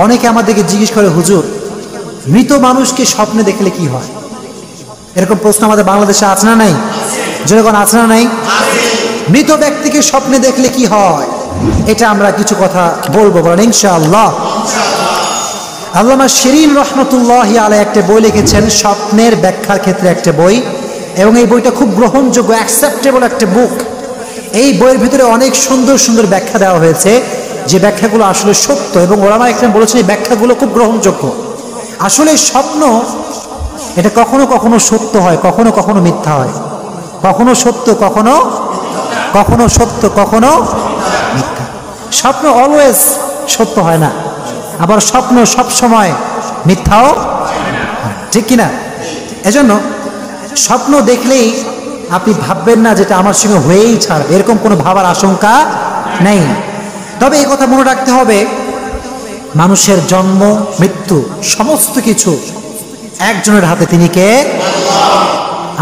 অনেকে আমাদেরকে জিজ্ঞেস করে, হুজুর মৃত মানুষকে স্বপ্নে দেখলে কি হয়? এরকম প্রশ্ন আমাদের বাংলাদেশে আছে না নাই? যেরকম আছে না নাই? মৃত ব্যক্তিকে স্বপ্নে দেখলে কি হয়, এটা আমরা কিছু কথা বলবো, বলেন ইনশাআল্লাহ। আল্লামা শিরিন রহমতুল্লাহি আলাইহি একটা বই লিখেছেন স্বপ্নের ব্যাখ্যার ক্ষেত্রে, একটা বই, এবং এই বইটা খুব গ্রহণযোগ্য, অ্যাকসেপ্টেবল একটা বুক। এই বইয়ের ভিতরে অনেক সুন্দর সুন্দর ব্যাখ্যা দেওয়া হয়েছে, যে ব্যাখ্যাগুলো আসলে সত্য, এবং ওলামা একরাম বলেছেন এই ব্যাখ্যাগুলো খুব গ্রহণযোগ্য। আসলে স্বপ্ন এটা কখনো কখনো সত্য হয়, কখনো কখনো মিথ্যা হয়, কখনো সত্য কখনো কখনো সত্য কখনো মিথ্যা। স্বপ্ন অলওয়েজ সত্য হয় না, আবার স্বপ্ন সব সময় মিথ্যাও, ঠিক কিনা? এজন্য স্বপ্ন দেখলেই আপনি ভাববেন না যেটা আমার সঙ্গে হয়েই ছাড়বে, এরকম কোনো ভাবার আশঙ্কা নেই। তবে এই কথা মনে রাখতে হবে, মানুষের জন্ম মৃত্যু সমস্ত কিছু একজনের হাতে, তিনি কে?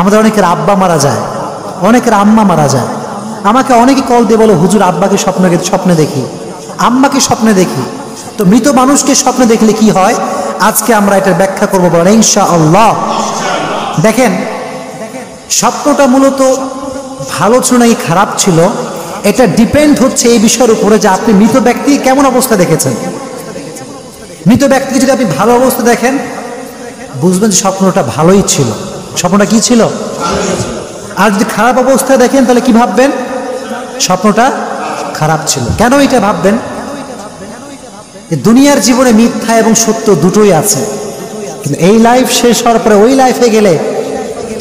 আমাদের অনেকের আব্বা মারা যায়, অনেকের আম্মা মারা যায়। আমাকে অনেকে কল দিয়ে বলো, হুজুর আব্বাকে স্বপ্নে দেখি, আম্মাকে স্বপ্নে দেখি। তো মৃত মানুষকে স্বপ্নে দেখলে কি হয়, আজকে আমরা এটার ব্যাখ্যা করবো, বলেন ইনশাআল্লাহ। দেখেন, স্বপ্নটা মূলত ভালো ছিল নাকি খারাপ ছিল, এটা ডিপেন্ড হচ্ছে এই বিষয়ের উপরে যে আপনি মৃত ব্যক্তি কেমন অবস্থা দেখেছেন। মৃত ব্যক্তিকে যদি আপনি ভালো অবস্থা দেখেন, বুঝবেন যে স্বপ্নটা ভালোই ছিল। স্বপ্নটা কি ছিল? আর যদি খারাপ অবস্থায় দেখেন, তাহলে কি ভাববেন? স্বপ্নটা খারাপ ছিল। কেন এটা ভাববেন? দুনিয়ার জীবনে মিথ্যা এবং সত্য দুটোই আছে, কিন্তু এই লাইফ শেষ হওয়ার পরে ওই লাইফে গেলে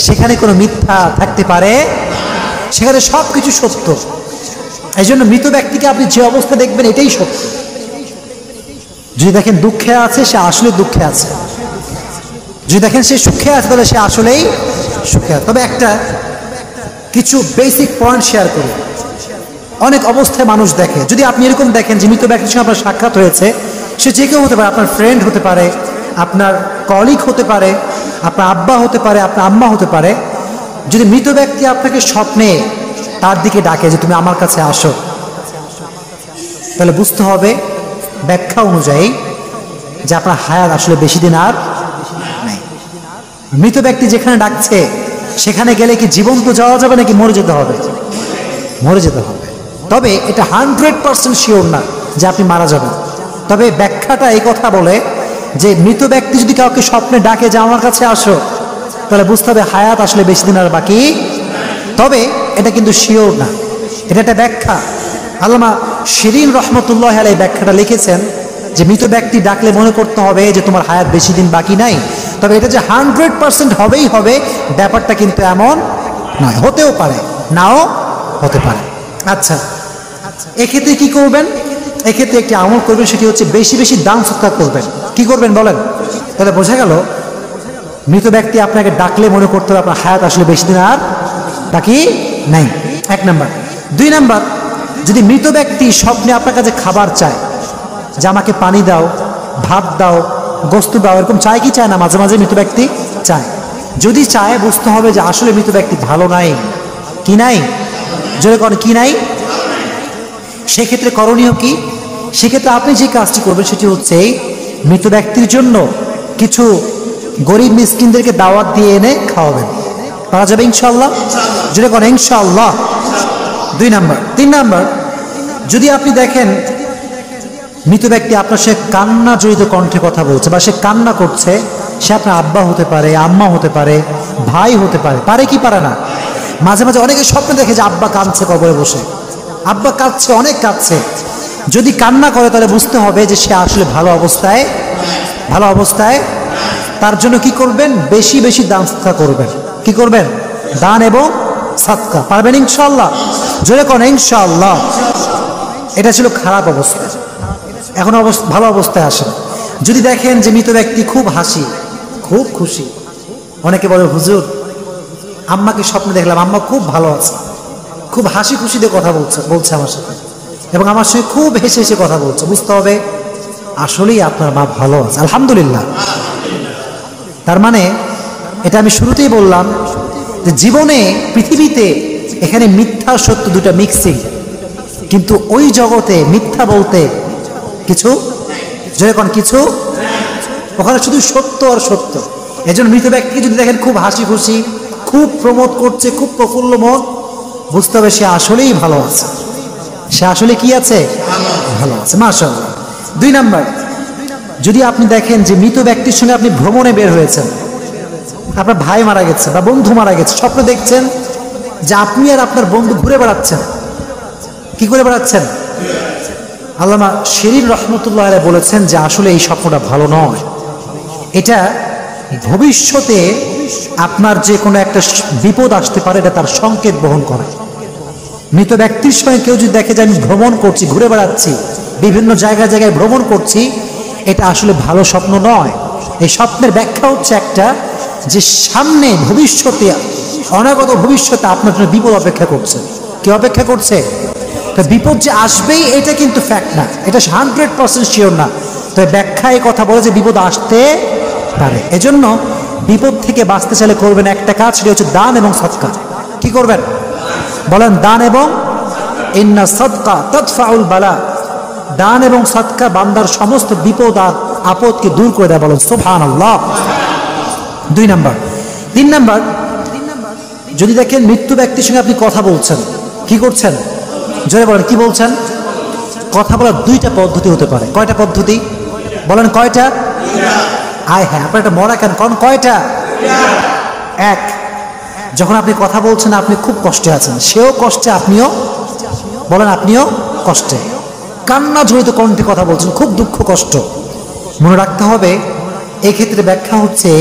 সেখানে কোনো মিথ্যা থাকতে পারে, সেখানে সব কিছু সত্য। এই জন্য মৃত ব্যক্তিকে আপনি যে অবস্থা দেখবেন এটাই সত্য। যদি দেখেন দুঃখে আছে, সে আসলে দুঃখে আছে। যদি দেখেন সে সুখে আছে, তাহলে সে আসলেই সুখে আছে। তবে একটা কিছু বেসিক পয়েন্ট শেয়ার করি। অনেক অবস্থায় মানুষ দেখে, যদি আপনি এরকম দেখেন যে মৃত ব্যক্তির সঙ্গে আপনার সাক্ষাৎ হয়েছে, সে যে কেউ হতে পারে, আপনার ফ্রেন্ড হতে পারে, আপনার কলিগ হতে পারে, আপনার আব্বা হতে পারে, আপনার আম্মা হতে পারে। যদি মৃত ব্যক্তি আপনাকে স্বপ্নে তার দিকে ডাকে যে তুমি আমার কাছে আসো, তাহলে বুঝতে হবে ব্যাখ্যা অনুযায়ী যে আপনার হায়াত আসলে বেশি দিন আর নাই। মৃত ব্যক্তি যেখানে ডাকছে সেখানে গেলে কি জীবন্ত যাওয়া যাবে নাকি মরে যেতে হবে? মরে যেতে হবে। তবে এটা 100% শিওর না যে আপনি মারা যাবেন। তবে ব্যাখ্যাটা এই কথা বলে যে মৃত ব্যক্তি যদি কাউকে স্বপ্নে ডাকে যে আমার কাছে আসো, তাহলে বুঝতে হবে হায়াত আসলে বেশি দিন আর বাকি। তবে এটা কিন্তু শিওর না, এটা একটা ব্যাখ্যা। আল্লামা শিরিন রহমতুল্লাহ আলাইহি ব্যাখ্যাটা লিখেছেন যে মৃত ব্যক্তি ডাকলে মনে করতে হবে যে তোমার হায়াত বেশি দিন বাকি নাই। তবে এটা যে 100% হবেই হবে ব্যাপারটা কিন্তু এমন নয়, হতেও পারে, নাও হতে পারে। আচ্ছা, এক্ষেত্রে কি করবেন? এক্ষেত্রে একটি আমল করবেন, সেটি হচ্ছে বেশি বেশি দান সৎকার করবেন। কি করবেন বলেন? তাহলে বোঝা গেল মৃত ব্যক্তি আপনাকে ডাকলে মনে করতে হবে আপনার হায়াত আসলে বেশি দিন আর বাকি নাই, 1 নাম্বার। 2 নাম্বার, যদি মৃত ব্যক্তি স্বপ্নে আপনার কাছে খাবার চায়, যে আমাকে পানি দাও, ভাত দাও, গোস্ত দাও, এরকম চায় কি চায় না? মাঝে মাঝে মৃত ব্যক্তি চায়। যদি চায়, বুঝতে হবে যে আসলে মৃত ব্যক্তি ভালো নাই। কি নাই? জোরে করেন, কি নাই? সেক্ষেত্রে করণীয় কি? সেক্ষেত্রে আপনি যে কাজটি করবেন সেটি হচ্ছে মৃত ব্যক্তির জন্য কিছু গরিব মিসকিনদেরকে দাওয়াত দিয়ে এনে খাওয়াবেন। পারা যাবে ইনশাআল্লাহ? জোরে করেন ইনশাআল্লাহ। 2 নাম্বার। 3 নাম্বার, যদি আপনি দেখেন মৃত ব্যক্তি আপনার সে কান্না জড়িত কণ্ঠে কথা বলছে বা সে কান্না করছে, সে আপনার আব্বা হতে পারে, আম্মা হতে পারে, ভাই হতে পারে, পারে কি পারে না? মাঝে মাঝে অনেকে স্বপ্নে দেখে যে আব্বা কাঁদছে কবরে বসে, আব্বা কাঁদছে, অনেক কাঁদছে। যদি কান্না করে তাহলে বুঝতে হবে যে সে আসলে ভালো অবস্থায়। তার জন্য কি করবেন? বেশি বেশি দান সৎকার করবেন। কি করবেন? দান এবং সৎকার। পারবেন ইনশাআল্লাহ? জোরে করেন ইনশাআল্লাহ। এটা ছিল খারাপ অবস্থা। এখন ভালো অবস্থায় আসেন। যদি দেখেন যে মৃত ব্যক্তি খুব হাসি, খুব খুশি, অনেকে বলে হুজুর আম্মাকে স্বপ্নে দেখলাম, আম্মা খুব ভালো আছে, খুব হাসি খুশিতে কথা বলছে আমার সাথে, এবং আমার সঙ্গে খুব হেসে হেসে কথা বলছে, বুঝতে হবে আসলেই আপনার মা ভালো আছে, আলহামদুলিল্লাহ। তার মানে এটা আমি শুরুতেই বললাম যে জীবনে পৃথিবীতে এখানে মিথ্যা সত্য দুটা মিক্সিং, কিন্তু ওই জগতে মিথ্যা বলতে কিছু যখন কিছু ওখানে শুধু সত্য আর সত্য। এজন্য মৃত ব্যক্তিকে যদি দেখেন খুব হাসি খুশি, খুব প্রমোদ করছে, খুব প্রফুল্ল মন, বুঝতে হবে সে আসলেই ভালো আছে। সে আসলে কি আছে? ভালো আছে, মাশাআল্লাহ। 2 নাম্বার, যদি আপনি দেখেন যে মৃত ব্যক্তির সঙ্গে আপনি ভ্রমণে বের হয়েছেন, আপনার ভাই মারা গেছে বা বন্ধু মারা গেছে, স্বপ্ন দেখছেন যে আপনি আর আপনার বন্ধু ঘুরে বেড়াচ্ছেন। কি করে বেড়াচ্ছেন? আল্লামা শিরিন রহমতুল্লাহ আলাইহি বলেছেন যে আসলে এই স্বপ্নটা ভালো নয়। এটা ভবিষ্যতে আপনার যে কোনো একটা বিপদ আসতে পারে, এটা তার সংকেত বহন করে। মৃত ব্যক্তির সঙ্গে কেউ যদি দেখে যে আমি ভ্রমণ করছি, ঘুরে বেড়াচ্ছি, বিভিন্ন জায়গায় জায়গায় ভ্রমণ করছি, এটা আসলে ভালো স্বপ্ন নয়। এই স্বপ্নের ব্যাখ্যা হচ্ছে একটা, যে সামনে ভবিষ্যতে, অনাগত ভবিষ্যতে আপনার জন্য বিপদ অপেক্ষা করছে। কি অপেক্ষা করছে? বিপদ যে আসবেই এটা কিন্তু ফ্যাক্ট না, এটা 100% শিওর না। তো ব্যাখ্যায় কথা বলে যে বিপদ আসতে পারে। এজন্য বিপদ থেকে বাঁচতে চাইলে করবেন একটা কাজ, সেটা হচ্ছে দান এবং সদকা। কি করবেন বলেন? দান এবং, ইন্না সদকা তাদফাউল বালা, দান এবং সদকা বান্দার সমস্ত বিপদ আর আপদকে দূর করে দেয়। বলেন সুবহানাল্লাহ। 2 নাম্বার। 3 নাম্বার, যদি দেখেন মৃত্যু ব্যক্তির সঙ্গে আপনি কথা বলছেন, কি করছেন? জোরে বলেন, কি বলছেন? কথা বলার 2টা পদ্ধতি হতে পারে। কয়টা পদ্ধতি বলেন? কয়টা? আয় হ্যাঁ, আপনার একটা মরা কেন? কারণ কয়টা? 1, যখন আপনি কথা বলছেন আপনি খুব কষ্টে আছেন, সেও কষ্টে, আপনিও বলেন আপনিও কষ্টে, কান্না জড়িত কণ্ঠে কথা বলছেন, খুব দুঃখ কষ্ট। মনে রাখতে হবে এক্ষেত্রে ব্যাখ্যা হচ্ছে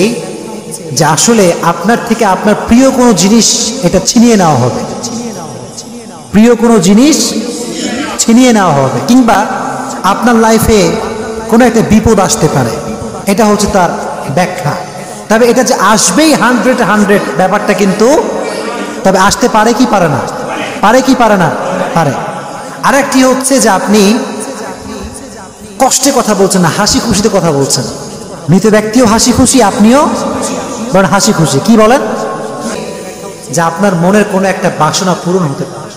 যে আসলে আপনার থেকে আপনার প্রিয় কোনো জিনিস এটা ছিনিয়ে নেওয়া হবে, প্রিয় কোনো জিনিস ছিনিয়ে নেওয়া হবে, কিংবা আপনার লাইফে কোনো একটা বিপদ আসতে পারে, এটা হচ্ছে তার ব্যাখ্যা। তবে এটা যে আসবেই 100 ব্যাপারটা কিন্তু, তবে আসতে পারে কি পারে না? পারে কি পারে না? পারে। আরেকটি হচ্ছে যে আপনি কষ্টে কথা বলছেন না, হাসি খুশিতে কথা বলছেন। মৃত ব্যক্তিও হাসি খুশি, আপনিও বলেন হাসি খুশি। কি বলেন? যে আপনার মনের কোনো একটা বাসনা পূরণ হতে পারে।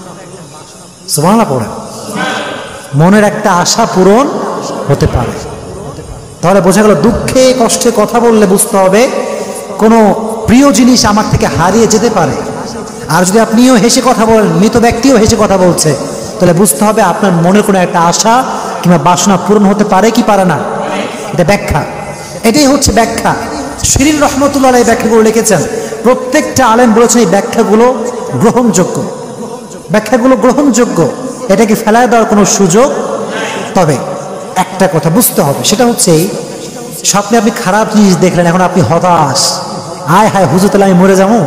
সুবহানাল্লাহ পড়েন। মনের একটা আশা পূরণ হতে পারে। তাহলে বোঝা গেল দুঃখে কষ্টে কথা বললে বুঝতে হবে কোনো প্রিয় জিনিস আমার থেকে হারিয়ে যেতে পারে। আর যদি আপনিও হেসে কথা বলেন, মৃত ব্যক্তিও হেসে কথা বলছে, তাহলে বুঝতে হবে আপনার মনের কোনো একটা আশা কিংবা বাসনা পূরণ হতে পারে কি পারে না। এটা ব্যাখ্যা, এটাই হচ্ছে ব্যাখ্যা। শিরিন রহমতুল্লাহ আলাইহি ব্যাখ্যাগুলো লিখেছেন, প্রত্যেকটা আলেম বলেছেন এই ব্যাখ্যাগুলো গ্রহণযোগ্য, ব্যাখ্যাগুলো গ্রহণযোগ্য, এটাকে ফেলায় দেওয়ার কোনো সুযোগ। তবে একটা কথা বুঝতে হবে, সেটা হচ্ছে স্বপ্নে আপনি খারাপ জিনিস দেখলেন, এখন আপনি হতাশ, আয় হায় হুজুর তাহলে আমি মরে যাবো,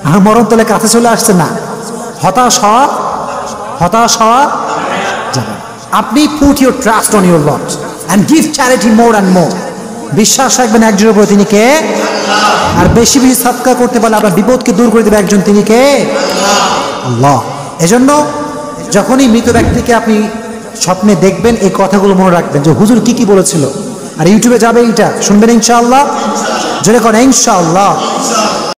আমার মরণ তাহলে কাছে চলে আসছে না, হতাশ হওয়া যাবে। আপনি put your trust on your Lord and give charity more and more. বিশ্বাস রাখবেন একজনের উপর, তিনি কে? আর বেশি বেশি সদকা করতে পারলে আপনার বিপদকে দূর করে দেবে একজন, তিনি কে? আল্লাহ। এজন্য যখনই মৃত ব্যক্তিকে আপনি স্বপ্নে দেখবেন এই কথাগুলো মনে রাখবেন যে হুজুর কি কি বলেছিল। আর ইউটিউবে যাবে, এইটা শুনবেন ইনশাআল্লাহ, জোরে করেন ইনশাআল্লাহ।